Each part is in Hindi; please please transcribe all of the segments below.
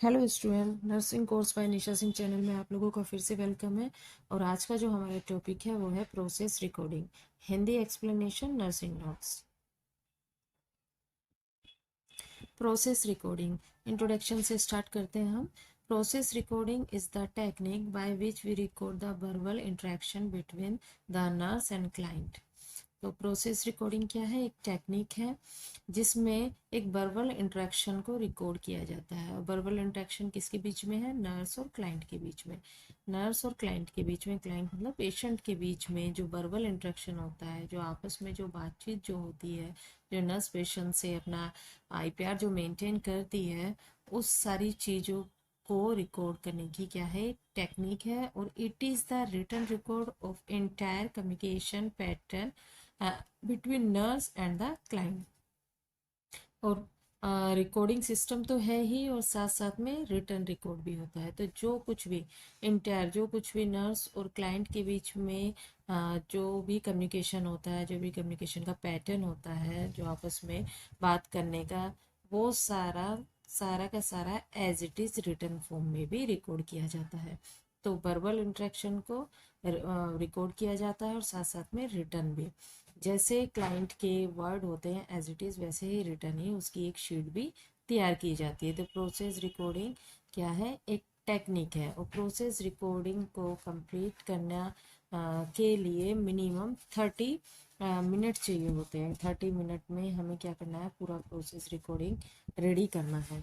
Hello student, nursing course by Nisha Singh channel में आप लोगों का फिर से वेलकम है। और आज का जो हमारा टॉपिक है वो है process recording, Hindi explanation, nursing notes. Process recording introduction से स्टार्ट करते हैं हम। Process recording is the technique by which we record the verbal interaction between the nurse and client. तो प्रोसेस रिकॉर्डिंग क्या है? एक टेक्निक है जिसमें एक वर्बल इंटरेक्शन को रिकॉर्ड किया जाता है। और वर्बल इंटरेक्शन किसके बीच में है? नर्स और क्लाइंट के बीच में। नर्स और क्लाइंट के बीच में, क्लाइंट मतलब पेशेंट के बीच में जो वर्बल इंटरेक्शन होता है, जो आपस में जो बातचीत जो होती है, जो नर्स पेशेंट से अपना आईपीआर जो मेंटेन करती है, उस सारी चीज़ों को रिकॉर्ड करने की क्या है? टेक्निक है। और it is the written record of entire communication pattern between nurse and the client. और रिकॉर्डिंग सिस्टम तो है ही, और साथ साथ में रिटर्न रिकॉर्ड भी होता है। तो जो कुछ भी इंटायर, जो कुछ भी नर्स और क्लाइंट के बीच में जो भी कम्युनिकेशन होता है, जो भी कम्युनिकेशन का पैटर्न होता है, जो आपस में बात करने का, वो सारा सारा का सारा as it is written form में भी रिकॉर्ड किया जाता है। तो वर्बल इंटरेक्शन को रिकॉर्ड किया जाता है और साथ साथ में रिटर्न भी। जैसे क्लाइंट के वर्ड होते हैं एज इट इज़, वैसे ही रिटर्न ही उसकी एक शीट भी तैयार की जाती है। तो प्रोसेस रिकॉर्डिंग क्या है? एक टेक्निक है। और प्रोसेस रिकॉर्डिंग को कंप्लीट करना के लिए मिनिमम 30 मिनट चाहिए होते हैं। 30 मिनट में हमें क्या करना है? पूरा प्रोसेस रिकॉर्डिंग रेडी करना है।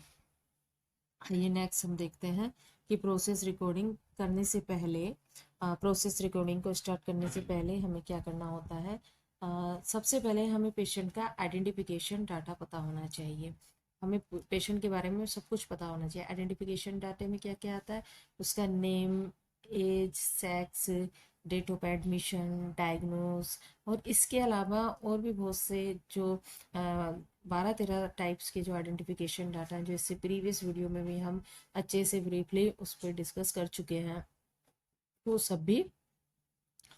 आइए नेक्स्ट हम देखते हैं कि प्रोसेस रिकॉर्डिंग करने से पहले, प्रोसेस रिकॉर्डिंग को स्टार्ट करने से पहले हमें क्या करना होता है? सबसे पहले हमें पेशेंट का आइडेंटिफिकेशन डाटा पता होना चाहिए। हमें पेशेंट के बारे में सब कुछ पता होना चाहिए। आइडेंटिफिकेशन डाटे में क्या क्या आता है? उसका name, age, sex, date of admission, diagnosis, और इसके अलावा और भी बहुत से जो 12-13 टाइप्स के जो आइडेंटिफिकेशन डाटा हैं, जो इससे प्रीवियस वीडियो में भी हम अच्छे से ब्रीफली उस पर डिस्कस कर चुके हैं, वो सब भी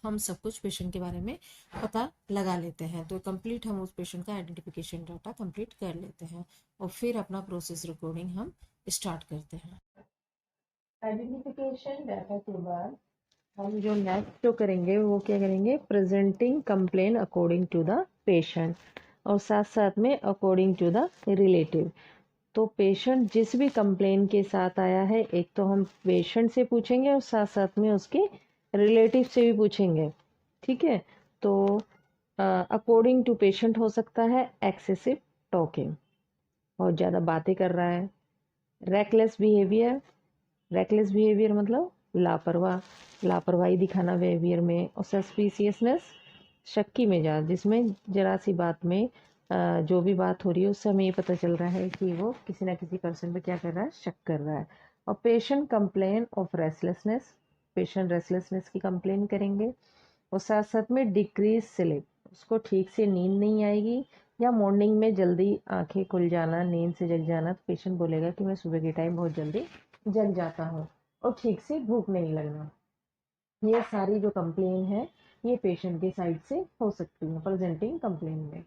हम सब कुछ पेशेंट के बारे में पता लगा लेते हैं। तो कंप्लीट हम उस पेशेंट का आइडेंटिफिकेशन डाटा कंप्लीट कर लेते हैं और फिर अपना प्रोसेस रिकॉर्डिंग हम स्टार्ट करते हैं। आइडेंटिफिकेशन डाटा के बाद हम जो नेक्स्ट जो करेंगे वो क्या करेंगे? Presenting complaint according to the patient, और साथ साथ में अकॉर्डिंग टू द रिलेटिव। तो पेशेंट जिस भी कंप्लेन के साथ आया है, एक तो हम पेशेंट से पूछेंगे और साथ साथ में उसके रिलेटिव से भी पूछेंगे। ठीक है? तो अकॉर्डिंग टू पेशेंट हो सकता है एक्सेसिव टॉकिंग, बहुत ज़्यादा बातें कर रहा है। रेकलेस बिहेवियर, रेकलेस बिहेवियर मतलब लापरवाह, लापरवाही दिखाना बिहेवियर में। और सस्पिशियसनेस, शक्की मिजाज, जिसमें जरा सी बात में जो भी बात हो रही है उससे हमें ये पता चल रहा है कि वो किसी ना किसी पर्सन पे क्या कर रहा है? शक कर रहा है। और patient complain of restlessness, patient restlessness की कंप्लेन करेंगे। और साथ साथ में डिक्रीज स्लीप, उसको ठीक से नींद नहीं आएगी, या मॉर्निंग में जल्दी आंखें खुल जाना, नींद से जग जाना। तो पेशेंट बोलेगा कि मैं सुबह के टाइम बहुत जल्दी जग जाता हूँ। और ठीक से भूख नहीं लगना। ये सारी जो कंप्लेन है, ये पेशेंट के साइड से हो सकती है प्रेजेंटिंग कंप्लेन में।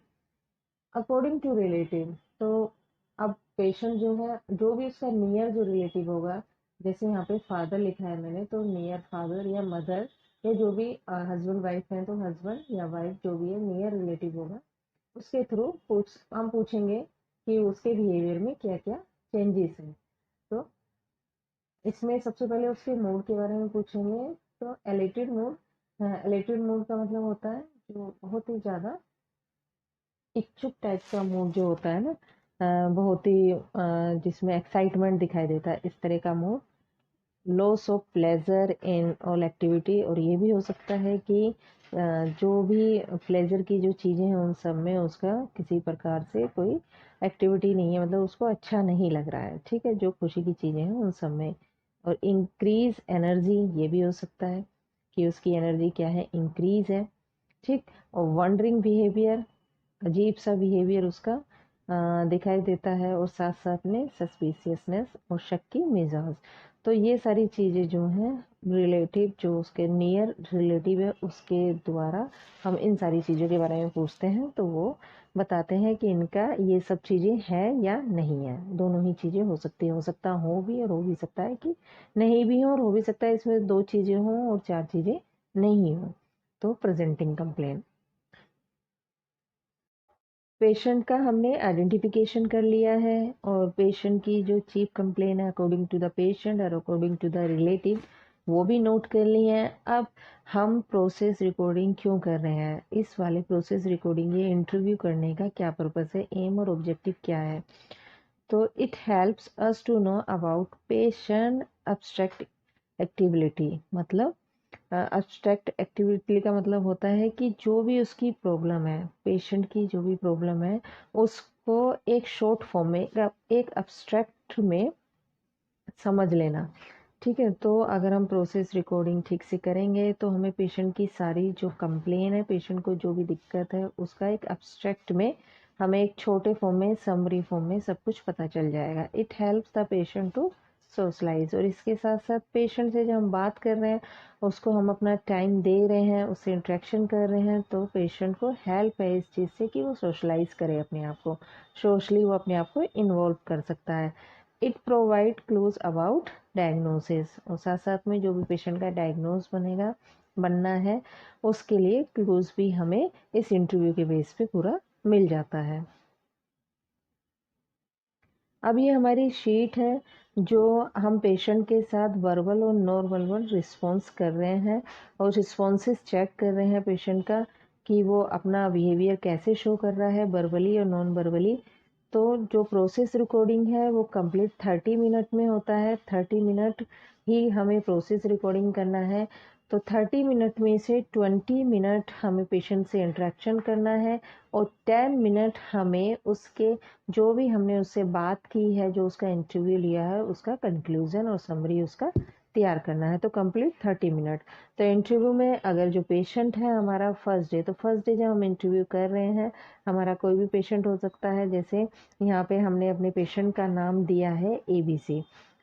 अकॉर्डिंग टू रिलेटिव, तो अब पेशेंट जो है, जो भी उसका नियर जो रिलेटिव होगा, जैसे यहाँ पे फादर लिखा है मैंने, तो नियर फादर या मदर, या जो भी हस्बैंड वाइफ है तो हस्बैंड या वाइफ, जो भी है नियर रिलेटिव होगा, उसके थ्रू हम पूछेंगे कि उसके बिहेवियर में क्या क्या चेंजेस हैं। तो इसमें सबसे पहले उसके मूड के बारे में पूछेंगे। तो एलेटेड मूड, एलेटेड मूड का मतलब होता है जो बहुत ही ज़्यादा इच्छुक टाइप का मूड जो होता है ना, बहुत ही जिसमें एक्साइटमेंट दिखाई देता है, इस तरह का mood. Loss of pleasure in all activity, और ये भी हो सकता है कि जो भी प्लेजर की जो चीज़ें हैं उन सब में उसका किसी प्रकार से कोई एक्टिविटी नहीं है, मतलब उसको अच्छा नहीं लग रहा है। ठीक है? जो खुशी की चीज़ें हैं उन सब में। और इंक्रीज एनर्जी, ये भी हो सकता है कि उसकी एनर्जी क्या है? इंक्रीज है। ठीक। और वंडरिंग बिहेवियर, अजीब सा बिहेवियर उसका दिखाई देता है। और साथ साथ में सस्पिशियसनेस और शक की मिजाज। तो ये सारी चीज़ें जो हैं रिलेटिव, जो उसके नियर रिलेटिव है उसके द्वारा हम इन सारी चीज़ों के बारे में पूछते हैं, तो वो बताते हैं कि इनका ये सब चीज़ें हैं या नहीं है। दोनों ही चीज़ें हो सकती है, हो सकता हो भी और हो भी सकता है कि नहीं भी हो, और हो भी सकता है इसमें 2 चीज़ें हों और 4 चीज़ें नहीं हों। तो प्रेजेंटिंग कंप्लेंट, पेशेंट का हमने आइडेंटिफिकेशन कर लिया है और पेशेंट की जो चीफ कंप्लेन है अकॉर्डिंग टू द पेशेंट और अकॉर्डिंग टू द रिलेटिव वो भी नोट कर ली है। अब हम प्रोसेस रिकॉर्डिंग क्यों कर रहे हैं, इस वाले प्रोसेस रिकॉर्डिंग, ये इंटरव्यू करने का क्या पर्पस है, एम और ऑब्जेक्टिव क्या है। तो it helps us to know about patient abstract activity, मतलब अब्स्ट्रैक्ट एक्टिविटी का मतलब होता है कि जो भी उसकी प्रॉब्लम है, पेशेंट की जो भी प्रॉब्लम है उसको एक शॉर्ट फॉर्म में, एक अब्स्ट्रैक्ट में समझ लेना। ठीक है, तो अगर हम प्रोसेस रिकॉर्डिंग ठीक से करेंगे तो हमें पेशेंट की सारी जो कंप्लेन है, पेशेंट को जो भी दिक्कत है उसका एक अब्स्ट्रैक्ट में, हमें एक छोटे फॉर्म में, समरी फॉर्म में सब कुछ पता चल जाएगा। It helps the patient to socialize, और इसके साथ साथ पेशेंट से जब हम बात कर रहे हैं, उसको हम अपना टाइम दे रहे हैं, उससे इंटरेक्शन कर रहे हैं, तो पेशेंट को हेल्प है इस चीज़ से कि वो सोशलाइज करे अपने आप को, सोशली वो अपने आप को इन्वॉल्व कर सकता है। It provide clues about diagnosis, और साथ साथ में जो भी पेशेंट का डायग्नोस बनना है उसके लिए क्लूज भी हमें इस इंटरव्यू के बेस पे पूरा मिल जाता है। अब ये हमारी शीट है जो हम पेशेंट के साथ वर्बल और नॉन वर्बल रिस्पॉन्स कर रहे हैं और रिस्पॉन्सेस चेक कर रहे हैं पेशेंट का कि वो अपना बिहेवियर कैसे शो कर रहा है वर्बली और नॉन वर्बली। तो जो प्रोसेस रिकॉर्डिंग है वो कंप्लीट 30 मिनट में होता है, 30 मिनट ही हमें प्रोसेस रिकॉर्डिंग करना है। तो 30 मिनट में से 20 मिनट हमें पेशेंट से इंटरेक्शन करना है और 10 मिनट हमें उसके, जो भी हमने उससे बात की है, जो उसका इंटरव्यू लिया है, उसका कंक्लूजन और समरी उसका तैयार करना है। तो कंप्लीट 30 मिनट। तो इंटरव्यू में अगर जो पेशेंट है हमारा फर्स्ट डे, तो फर्स्ट डे जब हम इंटरव्यू कर रहे हैं, हमारा कोई भी पेशेंट हो सकता है, जैसे यहाँ पे हमने अपने पेशेंट का नाम दिया है ABC,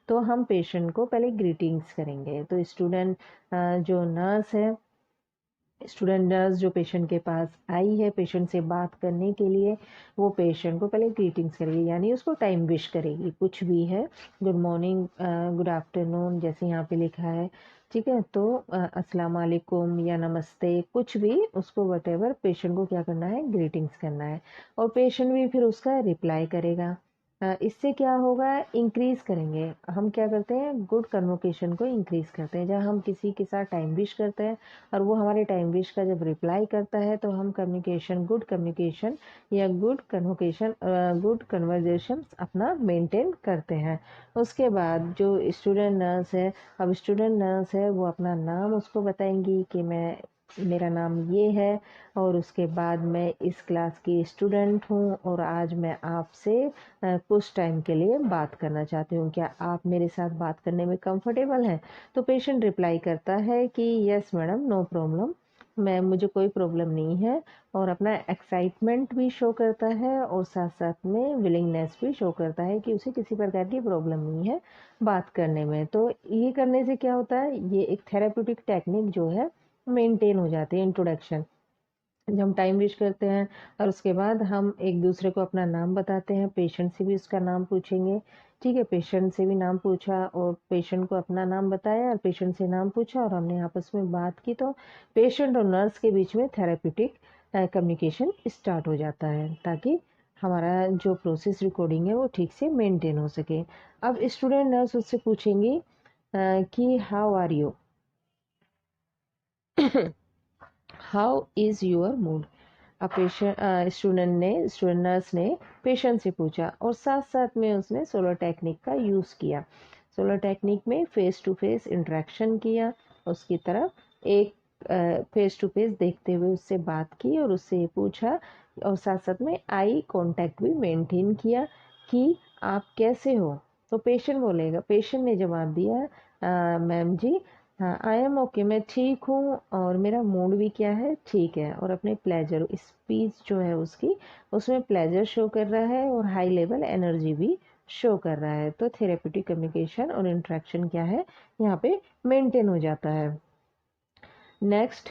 तो हम पेशेंट को पहले ग्रीटिंग्स करेंगे। तो स्टूडेंट, जो नर्स है, स्टूडेंट नर्स जो पेशेंट के पास आई है पेशेंट से बात करने के लिए, वो पेशेंट को पहले ग्रीटिंग्स करेगी, यानी उसको टाइम विश करेगी, कुछ भी है, गुड मॉर्निंग, गुड आफ्टरनून, जैसे यहाँ पे लिखा है। ठीक है, तो अस्सलाम वालेकुम या नमस्ते, कुछ भी उसको वटेवर पेशेंट को क्या करना है, ग्रीटिंग्स करना है, और पेशेंट भी फिर उसका रिप्लाई करेगा। इससे क्या होगा, इंक्रीज करेंगे, हम क्या करते हैं, गुड कन्वोकेशन को इंक्रीज करते हैं। जब हम किसी के साथ टाइम विश करते हैं और वो हमारे टाइम विश का जब रिप्लाई करता है, तो हम गुड कम्युनिकेशन या गुड कन्वोकेशन, गुड कन्वर्जेशन अपना मेंटेन करते हैं। उसके बाद जो स्टूडेंट नर्स है, अब स्टूडेंट नर्स है वो अपना नाम उसको बताएंगी कि मेरा नाम ये है और उसके बाद मैं इस क्लास की स्टूडेंट हूँ और आज मैं आपसे कुछ टाइम के लिए बात करना चाहती हूँ, क्या आप मेरे साथ बात करने में कंफर्टेबल हैं। तो पेशेंट रिप्लाई करता है कि यस मैडम, नो प्रॉब्लम, मुझे कोई प्रॉब्लम नहीं है, और अपना एक्साइटमेंट भी शो करता है और साथ साथ में विलिंगनेस भी शो करता है कि उसे किसी प्रकार की प्रॉब्लम नहीं है बात करने में। तो ये करने से क्या होता है, ये एक थेराप्यूटिक टेक्निक जो है मेंटेन हो जाती है। इंट्रोडक्शन, जब हम टाइम विश करते हैं और उसके बाद हम एक दूसरे को अपना नाम बताते हैं, पेशेंट से भी उसका नाम पूछेंगे। ठीक है, पेशेंट से भी नाम पूछा और पेशेंट को अपना नाम बताया और पेशेंट से नाम पूछा और हमने आपस में बात की, तो पेशेंट और नर्स के बीच में थेराप्यूटिक कम्युनिकेशन स्टार्ट हो जाता है, ताकि हमारा जो प्रोसेस रिकॉर्डिंग है वो ठीक से मेंटेन हो सके। अब स्टूडेंट नर्स उससे पूछेंगी कि how are you, how is your mood. Student nurse ने पेशेंट से पूछा और साथ साथ में उसने सोलर टेक्निक का यूज़ किया। सोलर टेक्निक में फेस टू फेस इंटरेक्शन किया, उसकी तरफ एक फेस टू फेस देखते हुए उससे बात की और उससे पूछा, और साथ साथ में आई कांटेक्ट भी मेंटेन किया कि आप कैसे हो। तो पेशेंट बोलेगा, पेशेंट ने जवाब दिया, मैम जी, हाँ आई एम ओके, मैं ठीक हूँ और मेरा मूड भी क्या है, ठीक है, और अपने प्लेजर, स्पीच जो है उसकी, उसमें प्लेजर शो कर रहा है और हाई लेवल एनर्जी भी शो कर रहा है। तो थेरेप्यूटिक कम्युनिकेशन और इंटरेक्शन क्या है, यहाँ पे मेंटेन हो जाता है। नेक्स्ट,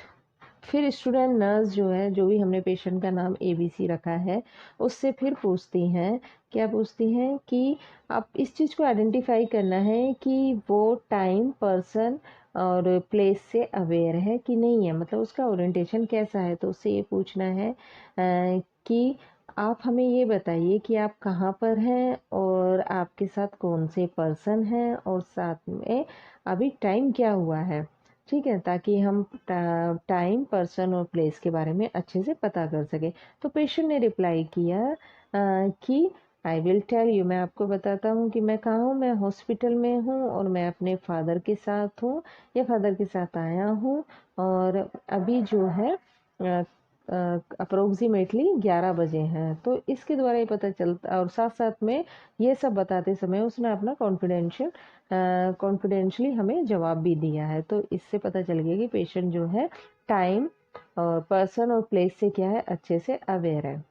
फिर स्टूडेंट नर्स जो है, जो भी हमने पेशेंट का नाम ABC रखा है, उससे फिर पूछती हैं, क्या पूछती हैं कि आप इस चीज़ को आइडेंटिफाई करना है कि वो टाइम, पर्सन और प्लेस से अवेयर है कि नहीं है, मतलब उसका ओरिएंटेशन कैसा है। तो उससे ये पूछना है कि आप हमें ये बताइए कि आप कहाँ पर हैं और आपके साथ कौन से पर्सन हैं और साथ में अभी टाइम क्या हुआ है, ठीक है, ताकि हम टाइम, पर्सन और प्लेस के बारे में अच्छे से पता कर सके। तो पेशेंट ने रिप्लाई किया कि आई विल टेल यू, मैं आपको बताता हूँ कि मैं कहाँ हूँ, मैं हॉस्पिटल में हूँ और मैं अपने फादर के साथ हूँ या फादर के साथ आया हूँ और अभी जो है अप्रोक्सीमेटली 11 बजे हैं। तो इसके द्वारा ये पता चलता, और साथ साथ में ये सब बताते समय उसने अपना कॉन्फिडेंशियली हमें जवाब भी दिया है। तो इससे पता चल गया कि पेशेंट जो है टाइम और पर्सन और प्लेस से क्या है, अच्छे से अवेयर है।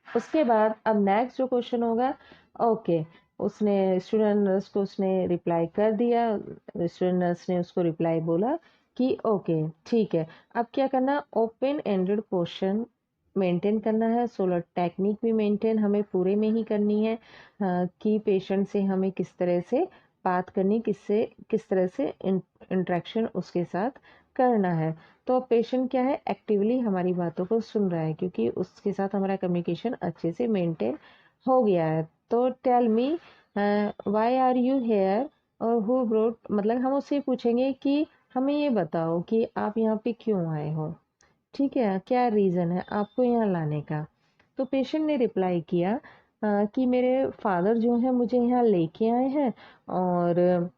उसके बाद अब नेक्स्ट जो क्वेश्चन होगा, ओके, उसने स्टूडेंट नर्स को उसने रिप्लाई कर दिया, स्टूडेंट नर्स ने उसको रिप्लाई बोला कि ओके ठीक है, अब क्या करना, ओपन एंडेड क्वेश्चन मेंटेन करना है। सोलर टेक्निक भी मेंटेन हमें पूरे में ही करनी है कि पेशेंट से हमें किस तरह से बात करनी, किस तरह से इंटरेक्शन उसके साथ करना है। तो पेशेंट क्या है, एक्टिवली हमारी बातों को सुन रहा है क्योंकि उसके साथ हमारा कम्युनिकेशन अच्छे से मेंटेन हो गया है। तो tell me why are you here और हु ब्रोट, मतलब हम उससे पूछेंगे कि हमें ये बताओ कि आप यहाँ पे क्यों आए हो, ठीक है, क्या रीज़न है आपको यहाँ लाने का। तो पेशेंट ने रिप्लाई किया कि मेरे फादर जो हैं मुझे यहाँ लेके आए हैं और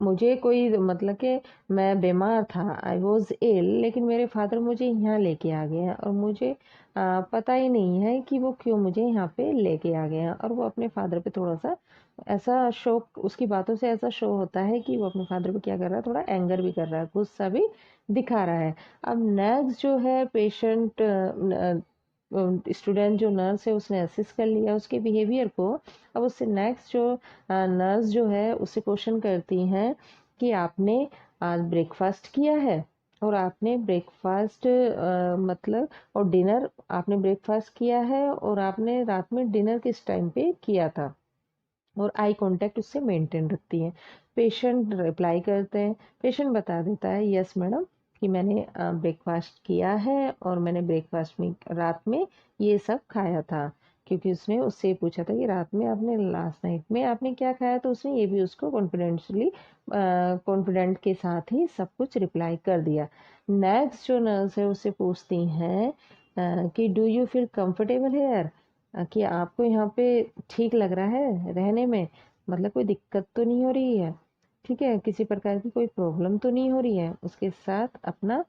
मुझे कोई मतलब कि मैं बीमार था, आई वॉज इल, लेकिन मेरे फादर मुझे यहाँ लेके आ गए हैं और मुझे पता ही नहीं है कि वो क्यों मुझे यहाँ पे लेके आ गए हैं। और वो अपने फादर पे थोड़ा सा ऐसा शो, उसकी बातों से ऐसा शो होता है कि वो अपने फादर पे क्या कर रहा है, थोड़ा एंगर भी कर रहा है, गुस्सा भी दिखा रहा है। अब नेक्स्ट जो है पेशेंट, स्टूडेंट जो नर्स है उसने असिस कर लिया उसके बिहेवियर को। अब उससे नेक्स्ट जो नर्स जो है उससे क्वेश्चन करती हैं कि आपने आज ब्रेकफास्ट किया है और आपने ब्रेकफास्ट मतलब और डिनर, आपने ब्रेकफास्ट किया है और आपने रात में डिनर किस टाइम पे किया था, और आई कांटेक्ट उससे मेंटेन रखती है। पेशेंट रिप्लाई करते हैं, पेशेंट बता देता है यस मैडम कि मैंने ब्रेकफास्ट किया है और मैंने ब्रेकफास्ट में रात में ये सब खाया था, क्योंकि उसने उससे पूछा था कि रात में आपने, लास्ट नाइट में आपने क्या खाया, तो उसने ये भी उसको कॉन्फिडेंट के साथ ही सब कुछ रिप्लाई कर दिया। नेक्स्ट जो नर्स है उससे पूछती हैं कि do you feel comfortable here, कि आपको यहाँ पे ठीक लग रहा है रहने में, मतलब कोई दिक्कत तो नहीं हो रही है, ठीक है, किसी प्रकार की कोई प्रॉब्लम तो नहीं हो रही है। उसके साथ अपना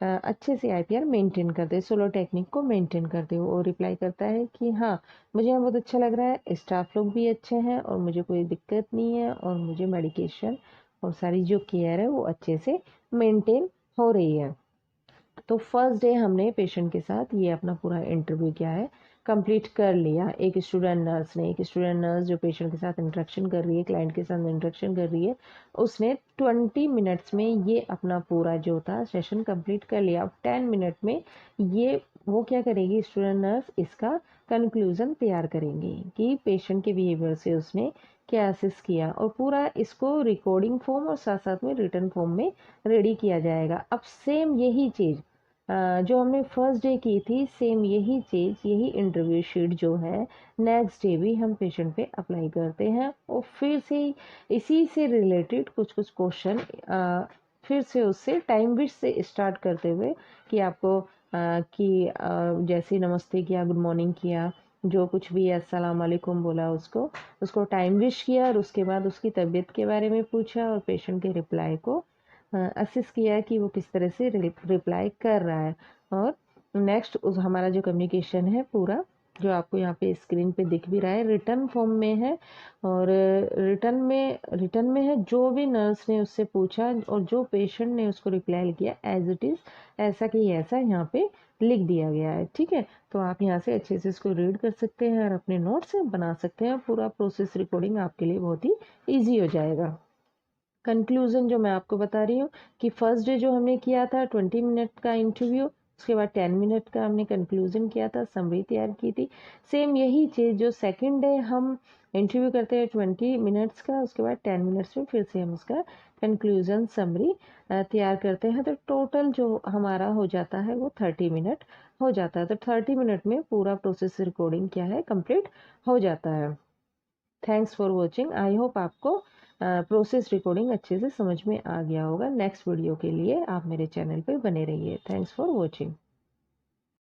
अच्छे से IPR मेंटेन करते, सोलो टेक्निक को मेंटेन करते हो। और रिप्लाई करता है कि हाँ मुझे यहाँ बहुत अच्छा लग रहा है, स्टाफ लोग भी अच्छे हैं और मुझे कोई दिक्कत नहीं है और मुझे मेडिकेशन और सारी जो केयर है वो अच्छे से मेंटेन हो रही है। तो फर्स्ट डे हमने पेशेंट के साथ ये अपना पूरा इंटरव्यू क्या है कंप्लीट कर लिया। एक स्टूडेंट नर्स जो पेशेंट के साथ इंटरेक्शन कर रही है, क्लाइंट के साथ इंटरेक्शन कर रही है, उसने 20 मिनट्स में ये अपना पूरा जो था सेशन कंप्लीट कर लिया। अब 10 मिनट में ये वो क्या करेगी, स्टूडेंट नर्स इसका कंक्लूजन तैयार करेंगी कि पेशेंट के बिहेवियर से उसने क्या असिस्ट किया, और पूरा इसको रिकॉर्डिंग फॉर्म और साथ साथ में रिटर्न फॉर्म में रेडी किया जाएगा। अब सेम यही चीज़ जो हमने फर्स्ट डे की थी, सेम यही चीज़, यही इंटरव्यू शीट जो है नेक्स्ट डे भी हम पेशेंट पे अप्लाई करते हैं और फिर से इसी से रिलेटेड कुछ कुछ क्वेश्चन फिर से उससे टाइम विश से स्टार्ट करते हुए कि आपको जैसे नमस्ते किया, गुड मॉर्निंग किया, जो कुछ भी अस्सलाम वालेकुम बोला, उसको टाइम विश किया और उसके बाद उसकी तबीयत के बारे में पूछा और पेशेंट के रिप्लाई को असिस किया कि वो किस तरह से रिप्लाई कर रहा है। और नेक्स्ट उस हमारा जो कम्युनिकेशन है पूरा जो आपको यहाँ पे स्क्रीन पे दिख भी रहा है, रिटर्न फॉर्म में है। और रिटर्न में है, जो भी नर्स ने उससे पूछा और जो पेशेंट ने उसको रिप्लाई किया एज इट इज़ ऐसा कि ऐसा यहाँ पे लिख दिया गया है। ठीक है, तो आप यहाँ से अच्छे से इसको रीड कर सकते हैं और अपने नोट्स बना सकते हैं। पूरा प्रोसेस रिकॉर्डिंग आपके लिए बहुत ही ईजी हो जाएगा। कंक्लूजन जो मैं आपको बता रही हूँ कि फर्स्ट डे जो हमने किया था 20 मिनट का इंटरव्यू, उसके बाद 10 मिनट का हमने कंक्लूजन किया था, समरी तैयार की थी। सेम यही चीज़ जो सेकंड डे हम इंटरव्यू करते हैं 20 मिनट्स का, उसके बाद 10 मिनट्स में फिर से हम उसका कंक्लूजन समरी तैयार करते हैं। तो टोटल जो हमारा हो जाता है वो 30 मिनट हो जाता है। तो 30 मिनट में पूरा प्रोसेस रिकॉर्डिंग क्या है कंप्लीट हो जाता है। Thanks for watching. I hope आपको प्रोसेस रिकॉर्डिंग अच्छे से समझ में आ गया होगा। नेक्स्ट वीडियो के लिए आप मेरे चैनल पे बने रहिए। Thanks for watching.